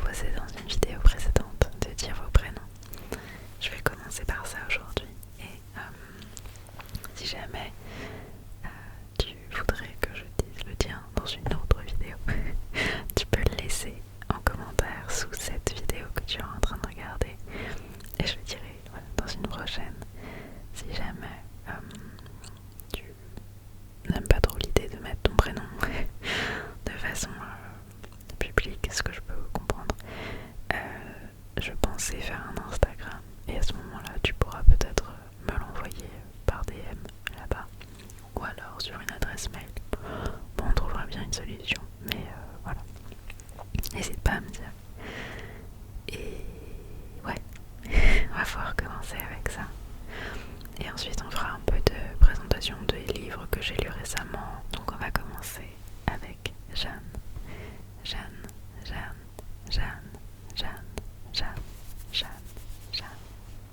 proposé dans une vidéo précédente de dire vos prénoms. Je vais commencer par ça aujourd'hui. Et si jamais tu voudrais que je dise le tien dans une autre vidéo, tu peux le laisser en commentaire sous cette vidéo que tu es en train de regarder. Et je le dirai dans une prochaine. Si jamais tu n'aimes pas trop l'idée de mettre ton prénom de façon publique, ce que je peux comprendre, je pensais faire un Instagram et à ce moment-là tu pourras peut-être me l'envoyer par DM là-bas ou alors sur une adresse mail. Bon, on trouvera bien une solution, mais voilà, n'hésite pas à me dire. Et ouais, on va pouvoir commencer avec ça. Et ensuite on fera un peu de présentation des livres que j'ai lus récemment. Donc on va commencer avec Jeanne. Jeanne, Jeanne, Jeanne, Jeanne, Jeanne, Jeanne, Jeanne,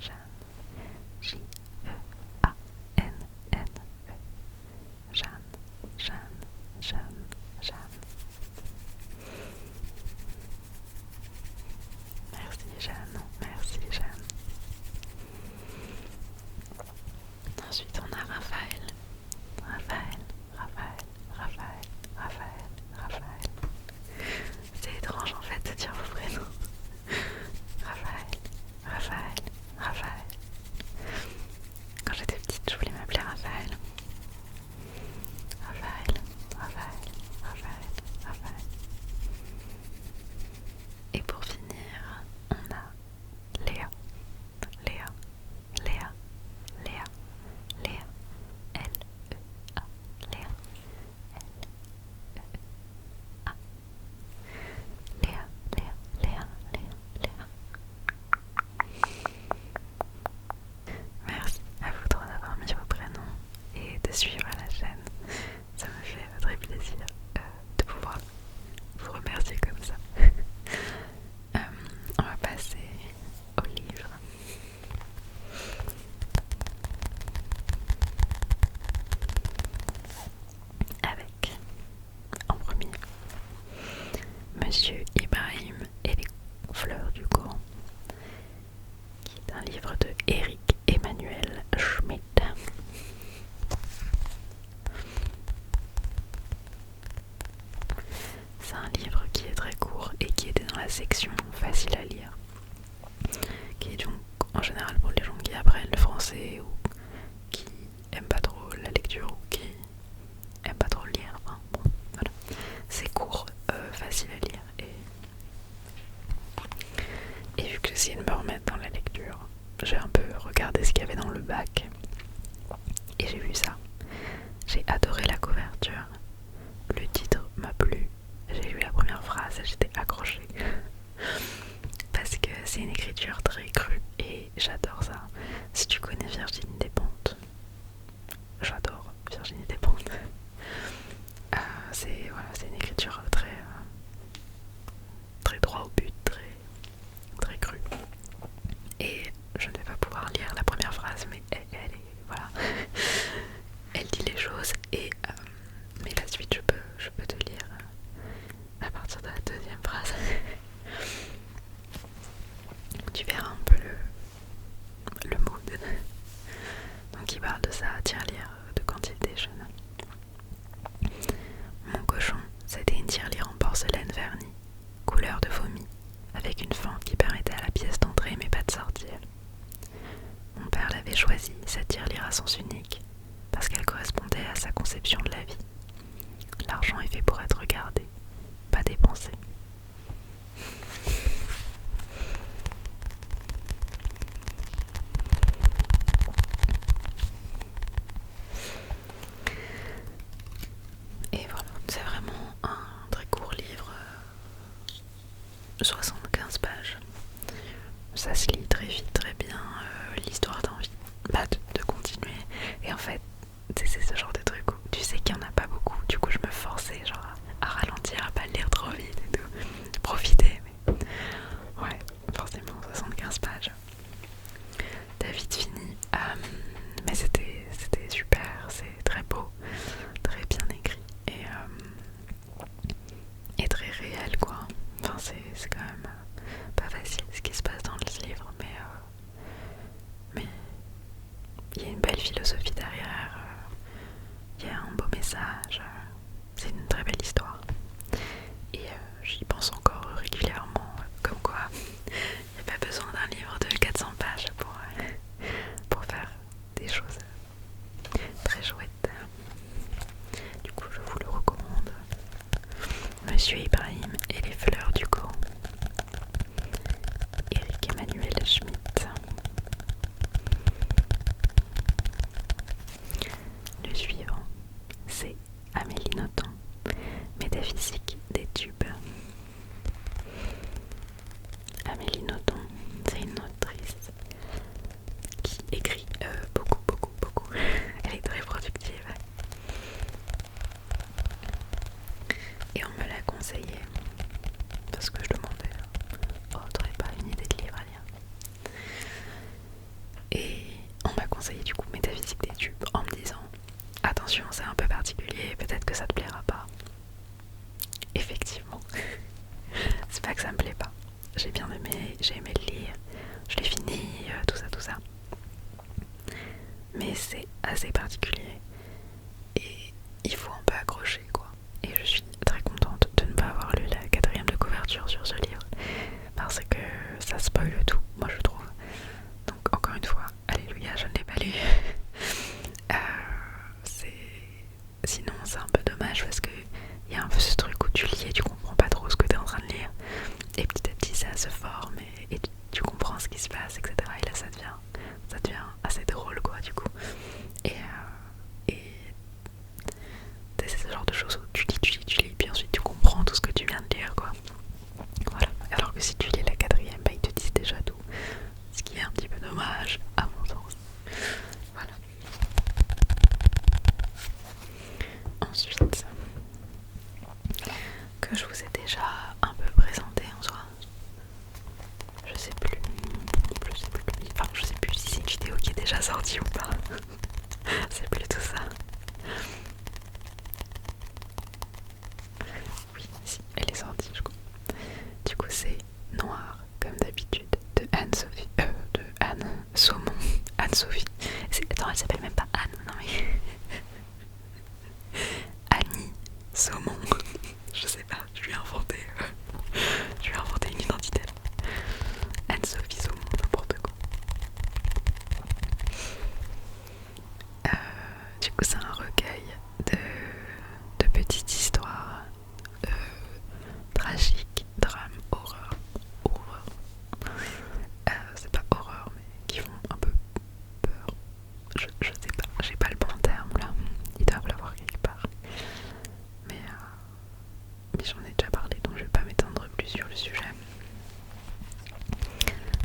Jeanne, J-E-A-N-N-E. Jeanne, Jeanne, Jeanne, Jeanne. Merci Jeanne, merci Jeanne. Ensuite on a Raphaël. Raphaël, Raphaël, Raphaël, Raphaël, Raphaël. C'est étrange en fait de dire vos prénoms. Raphaël, Raphaël, Raphaël. Quand j'étais petite, je voulais m'appeler Raphaël. Raphaël, Raphaël, Raphaël, Raphaël. Et pour finir, on a Léa. Léa, Léa, Léa, Léa, L-E-A, Léa, L-E-A, Léa, Léa, Léa, Léa, Léa. Merci à vous trois d'avoir mis vos prénoms et de suivre la chaîne. Ça me fait très plaisir de pouvoir vous remercier comme ça. On va passer au livre. Avec, en premier, Monsieur Ibrahim et les fleurs du Coran, qui est un livre de Eric Emmanuel Schmitt. C'est un livre qui est très court et qui était dans la section facile à lire, qui est donc en général pour les gens qui apprennent le français ou qui aiment pas trop la lecture ou qui aiment pas trop lire. Enfin, bon, voilà. C'est court, facile à lire et vu que j'essayais de me remettre dans la lecture, j'ai un peu regardé ce qu'il y avait dans le bac et j'ai vu ça. J'ai adoré la couverture, le titre m'a plu, j'ai lu la première phrase et j'étais accrochée parce que c'est une écriture très crue et j'adore ça. Si tu connais Virginie Despentes, j'adore Virginie Despentes. C'est une écriture très droit au but, très crue. Et je ne vais pas pouvoir lire la première phrase, mais elle est voilà, elle dit les choses et mais la suite je peux te lire à partir de la deuxième phrase. Tu verras un peu le mood. Donc il parle de sa tirelire de quand il était jeune. Mon cochon, c'était une tirelire en porcelaine vernie, couleur de vomi, avec une fente qui permettait à la pièce d'entrer mais pas de sortir. Mon père l'avait choisie, cette tirelire à sens unique, parce qu'elle correspondait à sa conception de la vie. L'argent est fait pour être gardé, pas dépensé. Et voilà, c'est vraiment un très court livre, 75 pages. Ça se lit très vite, très bien, l'histoire d'envie de continuer. Et en fait, c'est ce genre de truc où tu sais qu'il n'y en a pas beaucoup, du coup je me forçais genre à ralentir, à pas le lire trop vite et tout, profiter, mais ouais, forcément 75 pages. T'as vite fini, mais c'était super, c'est très beau, très bien écrit et très réel quoi. Enfin c'est quand même pas facile ce qui se passe dans le livre, mais il y a une belle philosophie derrière, il y a un beau message, c'est une très belle histoire. Et j'y pense encore régulièrement, comme quoi il n'y a pas besoin d'un livre de 400 pages pour faire des choses très chouettes. Du coup, je vous le recommande. Monsieur Ibrahim et les fleurs du Coran. Éric Emmanuel Schmitt. Le suivant, c'est Amélie Nothomb, Métaphysique des tubes. Amélie Nothomb, c'est une autrice qui écrit beaucoup. Elle est très productive. Et on me l'a conseillé parce que je demandais oh, t'aurais pas une idée de livre à lire? Et on m'a conseillé du coup Métaphysique des tubes en me disant attention, c'est un peu particulier, peut-être que ça te plaira pas. Effectivement, c'est pas que ça me plaît pas. J'ai bien aimé, j'ai aimé le lire, je l'ai fini, tout ça. Mais c'est assez particulier et il faut un peu accrocher quoi. Et je suis très contente de ne pas avoir lu la 4e de couverture sur ce livre parce que ça spoil tout, moi je trouve. Donc encore une fois, alléluia, je ne l'ai pas lu. Sinon c'est un peu dommage parce que il y a un peu ce truc où tu lis et tu comprends pas trop ce que tu es en train de lire et petit à petit ça se forme et tu comprends ce qui se passe, etc. Et là ça devient assez drôle quoi du coup. Et c'est ce genre de choses où tu lis, puis ensuite tu comprends tout ce que tu viens de lire quoi. Voilà. Alors que si tu lis la 4e, bah ils te disent déjà tout. Ce qui est un petit peu dommage à mon sens. Voilà. Ensuite, que je vous ai déjà un peu présenté en soi. Je sais plus si c'est une vidéo qui est déjà sortie ou pas. C'est plutôt ça. Oui, si, elle est sortie, je crois. Du coup, c'est Noir, comme d'habitude, de Anne-Sophie. De Anne Saumon. Anne-Sophie. Attends, elle s'appelle même pas Anne, non mais. Annie Saumon. Je sais pas, je lui ai inventé une identité. Anne-Sophie Saumon, n'importe quoi. Du coup, c'est un recueil de petites histoires tragiques, drames, horreur. C'est pas horreur, mais qui font un peu peur. Je sais pas, j'ai pas le bon terme là. Ils doivent l'avoir quelque part. Mais j'en ai déjà parlé, donc je vais pas m'étendre plus sur le sujet.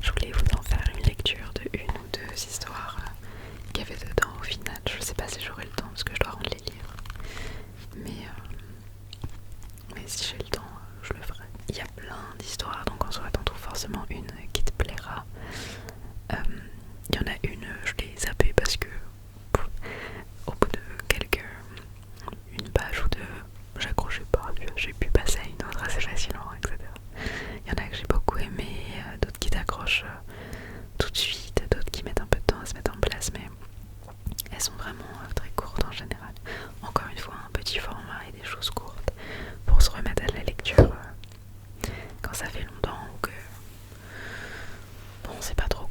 Je voulais vous en faire une lecture de une ou deux histoires qu'il y avait dedans au final. Je sais pas si j'aurai le temps parce que je dois rendre les livres. Mais si j'ai le temps, je le ferai. Il y a plein d'histoires, donc en soi t'en trouves forcément une qui te plaira. Il y en a une, je l'ai zappée parce que au bout de une page ou deux, j'accrochais pas, j'ai pu passer à une autre assez facilement, etc. Il y en a que j'ai beaucoup aimé, d'autres qui t'accrochent tout de suite, d'autres qui mettent un peu de temps à se mettre en place, mais elles sont vraiment très courtes en général. Encore une fois, un petit format et des choses courtes pour se remettre à la lecture quand ça fait longtemps ou que bon, c'est pas trop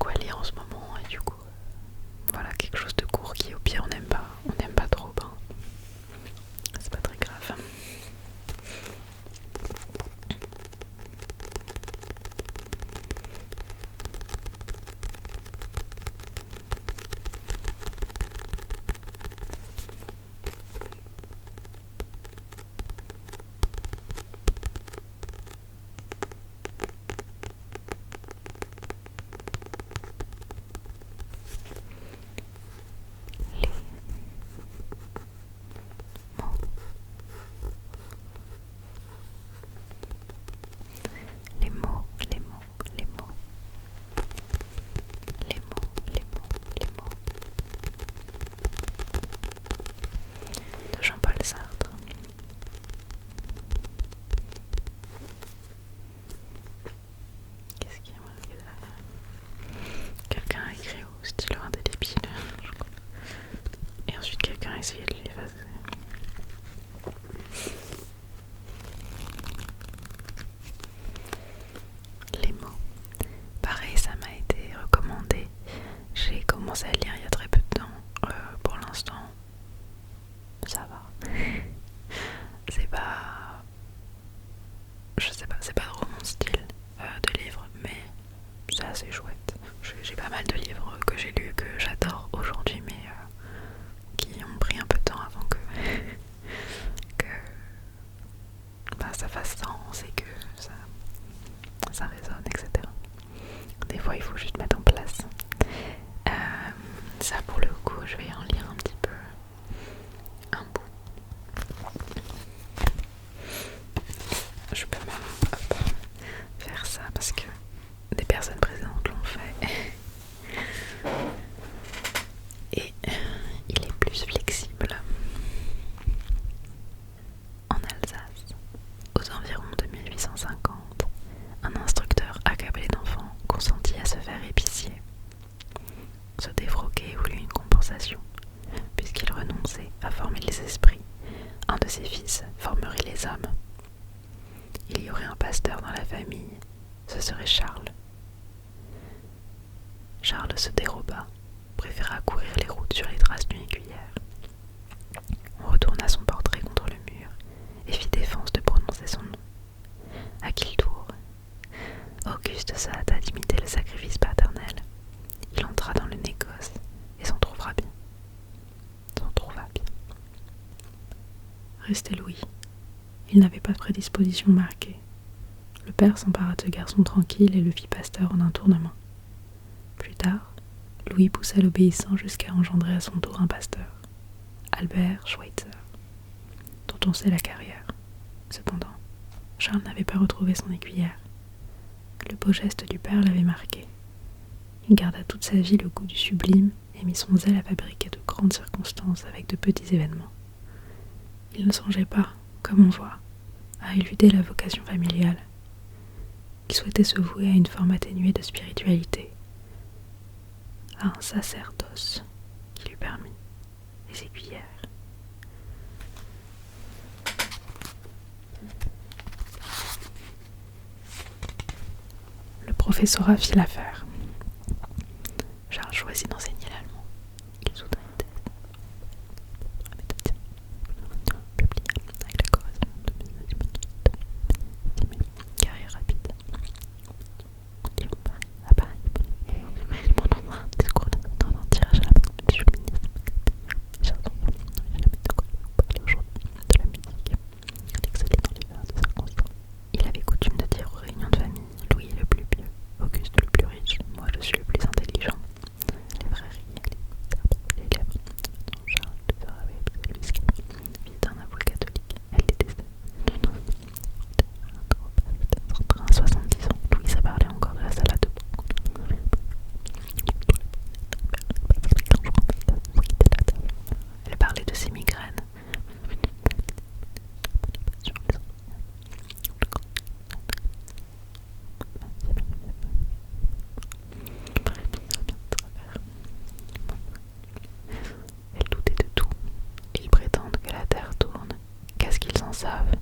commencé à lire il y a très peu de temps. Pour l'instant, ça va. C'est pas... Je sais pas, c'est pas trop mon style de livre, mais c'est assez chouette. J'ai pas mal de livres que j'ai lus, que j'adore aujourd'hui, mais qui ont pris un peu de temps avant que ça fasse sens et que ça résonne, etc. Des fois, il faut juste mettre en place. Ça, pour le coup, je vais en lire un petit peu un bout. Je peux même faire ça parce que des personnes présentes l'ont fait. Et il est plus flexible. En Alsace, aux environs de 1850, un instructeur accablé d'enfants consentit à se faire épicier. Se défroquer voulut une compensation, puisqu'il renonçait à former les esprits. Un de ses fils formerait les hommes. Il y aurait un pasteur dans la famille, ce serait Charles. Charles se déroba, préféra courir les routes sur les traces d'une écuyère. On retourna son portrait contre le mur et fit défense de prononcer son nom. À qui le tour? Auguste se hâta d'imiter le sacrifice paternel. Il entra dans le négoce et s'en trouva bien. Restait Louis. Il n'avait pas de prédisposition marquée. Le père s'empara de ce garçon tranquille et le fit pasteur en un tournement. Plus tard, Louis poussa l'obéissant jusqu'à engendrer à son tour un pasteur, Albert Schweitzer, dont on sait la carrière. Cependant, Charles n'avait pas retrouvé son écuyère. Le beau geste du père l'avait marqué. Il garda toute sa vie le goût du sublime et mit son zèle à fabriquer de grandes circonstances avec de petits événements. Il ne songeait pas, comme on voit, à éluder la vocation familiale. Il souhaitait se vouer à une forme atténuée de spiritualité, à un sacerdoce qui lui permit les écuyères. Le professorat fit l'affaire. Charles choisit d'enseigner l'allemand. Il soutint une thèse sur la méthode publia avec la correspondance de carrière rapide. À Paris, pendant un discours dans un tirage à la main du ministre. Chers enfants, jamais de quoi vous parler aujourd'hui de la musique. Il excellait dans les vers de circonstance. Il avait coutume de dire aux réunions de famille: Louis est le plus pieux, Auguste le plus riche, moi je suis le plus intelligent. Les frères riaient, les lèvres. Non, Charles le sera avec Louis, fille d'un avoué catholique. Elle détestait. À 70 ans, Louise parlait encore de la salade de porc. Elle parlait de ses migraines. Elle doutait de tout. Ils prétendent que la terre tourne. Qu'est-ce qu'ils en savent?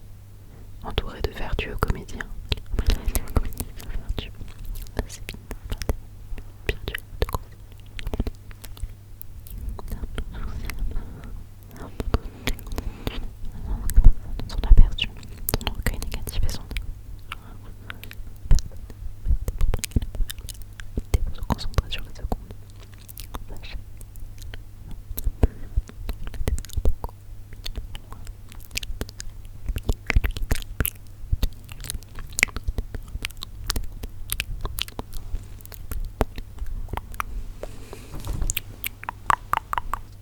Entourés de vertueux comédiens. Son aperçu, son orgueil négatif et son idée pour se concentrer sur la seconde.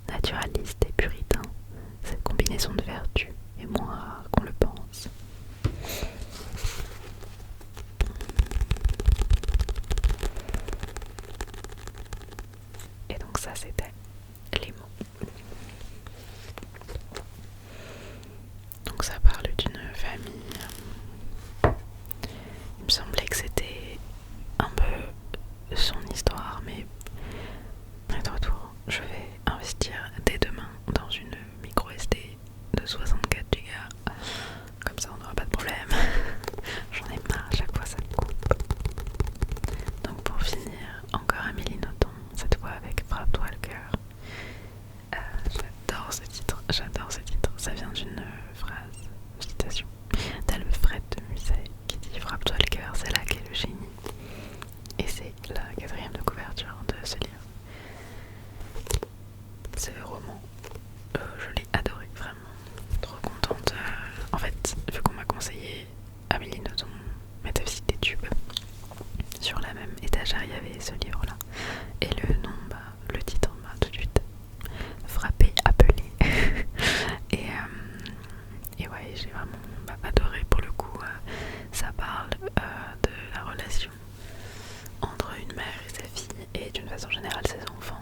Naturaliste et puritain, cette combinaison de vertus est moins rare qu'on le pense. Et donc ça, c'était les mots. Donc ça parle d'une famille. Il me semblait que c'était un peu son histoire, mais de retour, je vais investir dès demain dans une micro SD de 64 Go. Comme ça on n'aura pas de problème. J'en ai marre, à chaque fois ça me coupe. Donc pour finir, encore Amélie Nothomb, cette fois avec Frappe-toi étagère il y avait ce livre-là. Et le nom, le titre m'a tout de suite frappé, appelé. et ouais, j'ai vraiment adoré pour le coup. Ça parle de la relation entre une mère et sa fille et d'une façon générale ses enfants.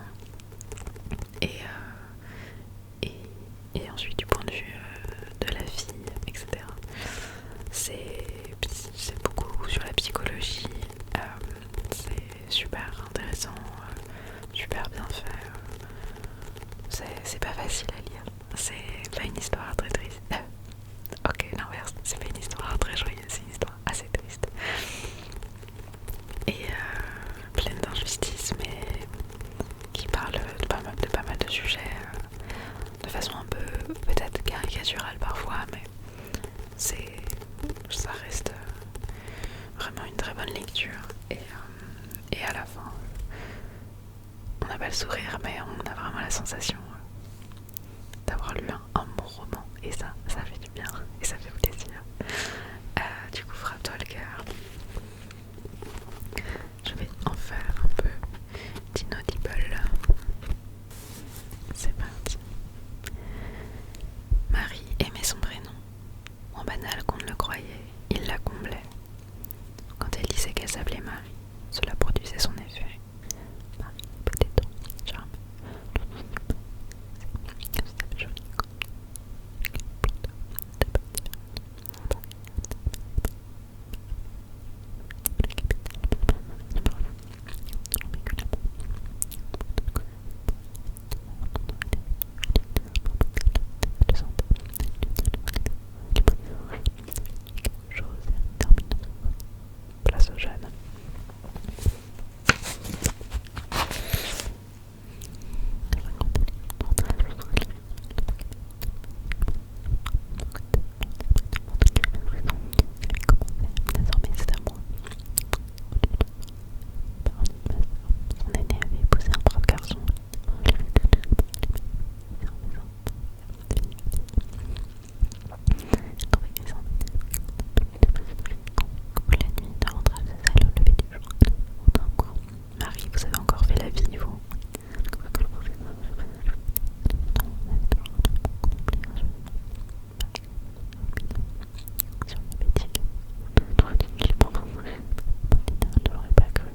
Et ensuite du point de vue de la fille, etc. C'est beaucoup sur la psychologie, c'est super intéressant, super bien fait. C'est pas facile à lire, c'est pas une histoire très triste. Ok, l'inverse, c'est pas une histoire très joyeuse, c'est une histoire assez triste. Et pleine d'injustice, mais qui parle de pas mal de sujets de façon un peu peut-être caricaturale parfois, mais ça reste vraiment une très bonne lecture. Et à la fin, on n'a pas le sourire, mais on a vraiment la sensation d'avoir lu un bon roman, et ça fait du bien et ça fait plaisir. Du coup, frappe-toi le cœur. Je vais en faire un peu d'inaudible. C'est parti. Marie aimait son prénom. En banal qu'on ne le croyait, il la comblait. Quand elle disait qu'elle s'appelait Marie, cela produisait son effet. Marie, peut-être, charme. Place aux jeunes. Désormais c'est à moi. Son aîné avait épousé un brave garçon. La nuit, de rentrer à sa salle au lever du jour. Marie, vous avez encore fait la vie, vous? Si on avait dit tranquillement, ne l'aurait pas cru.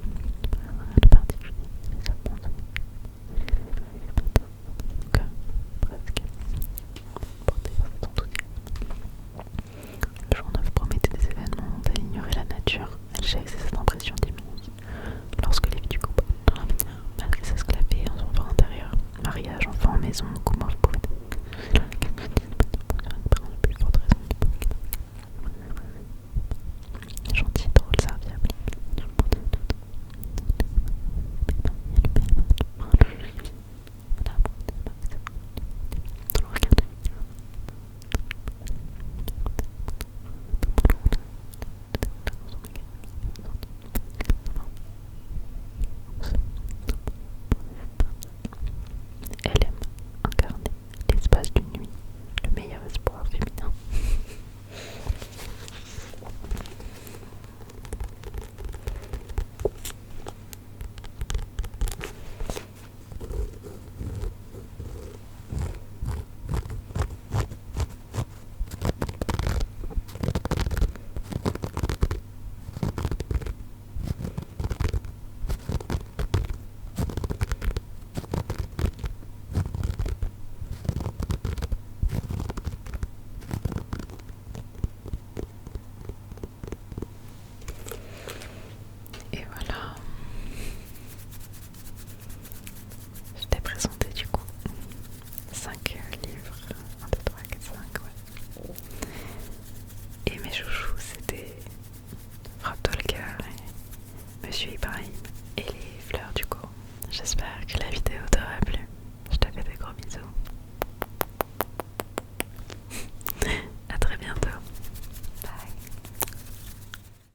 Le particulier, les apprendre. Donc, presque porté par cet enthousiasme. Le jour 9 promettait des événements dont elle ignorait la nature. Elle chérissait cette impression d'immense. Lorsque les vies du combat dans l'avenir, malgré sa sclavée en son fort intérieur, mariage, enfant, maison, comment vous pouvez le plus forte raison du gentil, drôle, serviable. Elle aime incarner l'espace d'une nuit, le meilleur espoir féminin. Et voilà, je t'ai présenté du coup 5 livres, 1, 2, 3, 4, 5, ouais. Et mes chouchous, c'était Frappe-toi le cœur et Monsieur Ibrahim et les fleurs du